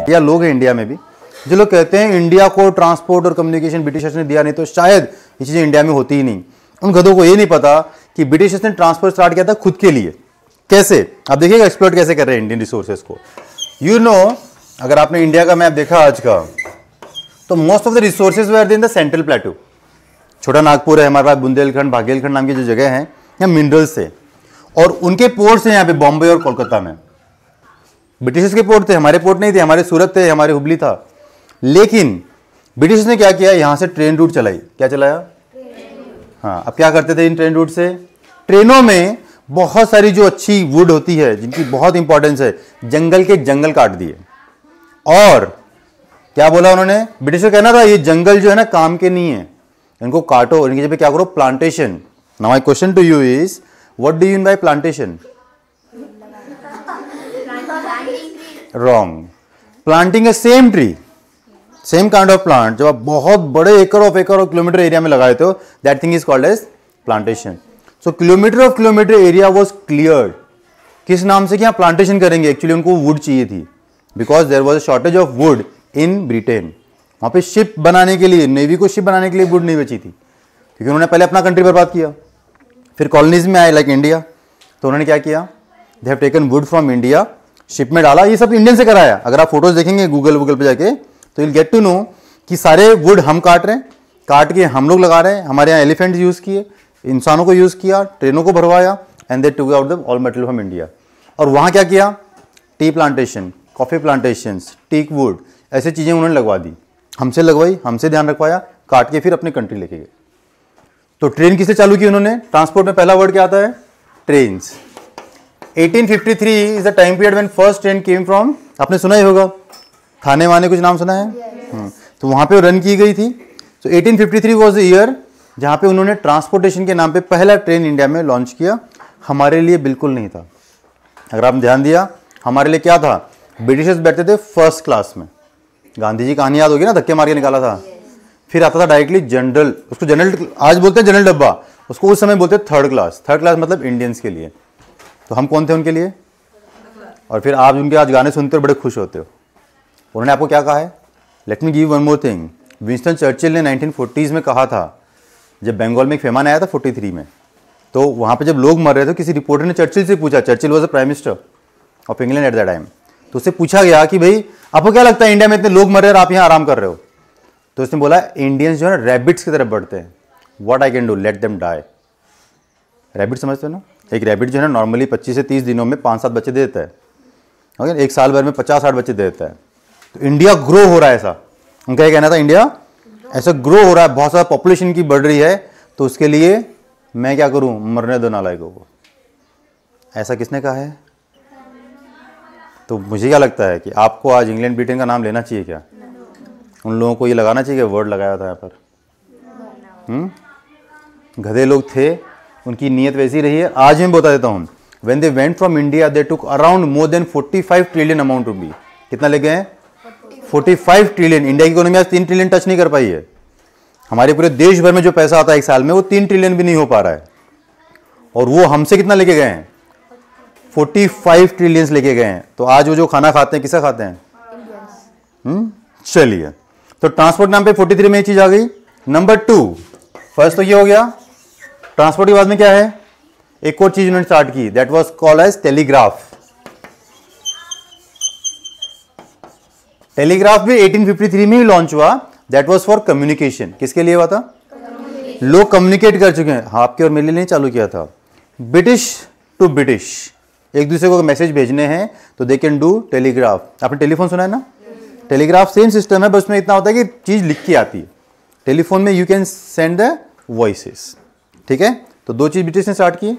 या लोग हैं इंडिया में भी जो लोग कहते हैं इंडिया को ट्रांसपोर्ट और कम्युनिकेशन ब्रिटिशर्स ने दिया, नहीं तो शायद ये चीज़ें इंडिया में होती ही नहीं। उन गधों को ये नहीं पता कि ब्रिटिशर्स ने ट्रांसपोर्ट स्टार्ट किया था खुद के लिए। कैसे? आप देखिएगा एक्सप्लोर कैसे कर रहे हैं इंडियन रिसोर्सेज को। अगर आपने इंडिया का मैप देखा आज का, तो most of the resources were in the central plateau. Chota Nagpur है हमारे पास, बुंदेलखंड, भागेलखंड नाम की जो जगह है, यहाँ मिनरल्स है और उनके पोर्ट्स हैं यहाँ पे बॉम्बे और कोलकाता में। ब्रिटिशर्स के पोर्ट थे, हमारे पोर्ट नहीं थे, हमारे सूरत थे, हमारे हुबली था। लेकिन ब्रिटिशर्स ने क्या किया, यहाँ से ट्रेन रूट चलाई। क्या चलाया? हाँ, अब क्या करते थे इन ट्रेन रूट से? ट्रेनों में बहुत सारी जो अच्छी वुड होती है, जिनकी बहुत इंपॉर्टेंस है, जंगल के जंगल काट दिए। और क्या बोला उन्होंने? ब्रिटिशर कहना था ये जंगल जो है ना काम के नहीं है, इनको काटो, इनकी जगह क्या करो, plantation. Now my question to you is, what do you mean by plantation? Wrong. Planting a same tree, same kind of plant, जब आप बहुत बड़े एकड़ ऑफ किलोमीटर एरिया में लगाए थे, that thing is called as plantation. So kilometre area was cleared. किस नाम से? कि यहाँ प्लांटेशन करेंगे। एक्चुअली उनको वुड चाहिए थी, because there was a shortage of wood in Britain. वहाँ पे शिप बनाने के लिए, नेवी को शिप बनाने के लिए वुड नहीं बची थी, क्योंकि उन्होंने पहले अपना कंट्री बर्बाद किया, फिर कॉलोनीज में आए लाइक इंडिया, तो उन्होंने क्या किया, they have taken wood from India, ship में डाला। ये सब इंडियन से कराया। अगर आप फोटोज देखेंगे गूगल पे जाके, तो विल गेट टू नो कि सारे वुड हम काट रहे हैं, काट के हम लोग लगा रहे हैं। हमारे यहाँ एलिफेंट यूज किए, इंसानों को यूज किया, ट्रेनों को भरवाया, and they took out the all material from India. और वहाँ क्या किया, tea plantation, coffee plantation, teak wood, ऐसी चीजें उन्होंने लगवा दी। हमसे लगवाई, हमसे ध्यान रखवाया, काट के फिर अपने कंट्री लेके गए। तो ट्रेन किससे चालू की उन्होंने? ट्रांसपोर्ट में पहला वर्ड क्या आता है? Trains. 1853 is the time period when first train came from, आपने सुना ही होगा, थाने वाने कुछ नाम सुना है? तो वहां पे रन की गई थी। तो 1853 वाज द ईयर जहां पे उन्होंने ट्रांसपोर्टेशन के नाम पे पहला ट्रेन इंडिया में लॉन्च किया। हमारे लिए बिल्कुल नहीं था। अगर आपने ध्यान दिया, हमारे लिए क्या था, ब्रिटिशर्स बैठते थे फर्स्ट क्लास में। गांधी जी कहानी याद होगी ना, धक्के मार के निकाला था। फिर आता था डायरेक्टली जनरल, उसको जनरल आज बोलते हैं जनरल डब्बा, उसको उस समय बोलते थर्ड क्लास। थर्ड क्लास मतलब इंडियंस के लिए। तो हम कौन थे उनके लिए? और फिर आप उनके आज गाने सुनते हो, बड़े खुश होते हो। उन्होंने आपको क्या कहा है? Let me give one more thing. Winston Churchill ने 1940s में कहा था, जब बंगाल में एक फेमान आया था 43 में, तो वहाँ पे जब लोग मर रहे थे, किसी रिपोर्टर ने चर्चिल से पूछा, Churchill was the prime minister of England at that time, तो उससे पूछा गया कि भाई आपको क्या लगता है इंडिया में इतने लोग मर रहे हैं और आप यहाँ आराम कर रहे हो? तो उसने बोला इंडियंस जो है रैबिट्स की तरफ बढ़ते हैं। What I can do, let them die. Rabbit समझते हो ना? एक रैबिट जो है नॉर्मली 25 से 30 दिनों में 5-7 बच्चे दे देता है, ओके, एक साल भर में 50-60 बच्चे दे देता है। तो इंडिया ग्रो हो रहा है, ऐसा उनका ये कहना था, इंडिया ऐसा ग्रो हो रहा है, बहुत सारा पॉपुलेशन की बढ़ रही है, तो उसके लिए मैं क्या करूं, मरने दो नालायकों को। ऐसा किसने कहा है? तो मुझे क्या लगता है कि आपको आज इंग्लैंड ब्रिटेन का नाम लेना चाहिए क्या? उन लोगों को ये लगाना चाहिए कि वर्ड लगाया था यहाँ पर? गधे लोग थे, उनकी नीयत वैसी रही है। आज मैं बता देता हूँ, when they went from India they took around more than 45 trillion amount to be. कितना ले गए हैं? 45 ट्रिलियन। इंडिया की इकोनॉमी आज 3 ट्रिलियन टच नहीं कर पाई है। हमारे पूरे देश भर में जो पैसा आता है एक साल में, वो 3 ट्रिलियन भी नहीं हो पा रहा है। और वो हमसे कितना लेके गए हैं? 45 ट्रिलियंस लेके गए हैं। तो आज वो जो खाना खाते हैं, किसका खाते हैं? चलिए, तो ट्रांसपोर्ट नाम पे 43 में एक चीज आ गई। नंबर 2, फर्स्ट तो ये हो गया। ट्रांसपोर्ट के बाद में क्या है? एक और चीज उन्होंने स्टार्ट की, that was called as telegraph. Telegraph भी 1853 में ही लॉन्च हुआ। That was for communication. किसके लिए हुआ था? लोग कम्युनिकेट कर चुके हैं, आपके और मेरे लिए नहीं चालू किया था। ब्रिटिश टू ब्रिटिश, एक दूसरे को मैसेज भेजने हैं तो दे कैन डू टेलीग्राफ। आपने टेलीफोन सुना है ना? टेलीग्राफ सेम सिस्टम है, बस उसमें इतना होता है कि चीज लिख के आती है। टेलीफोन में you can send the voices. ठीक है, तो 2 चीज ब्रिटिश ने स्टार्ट की।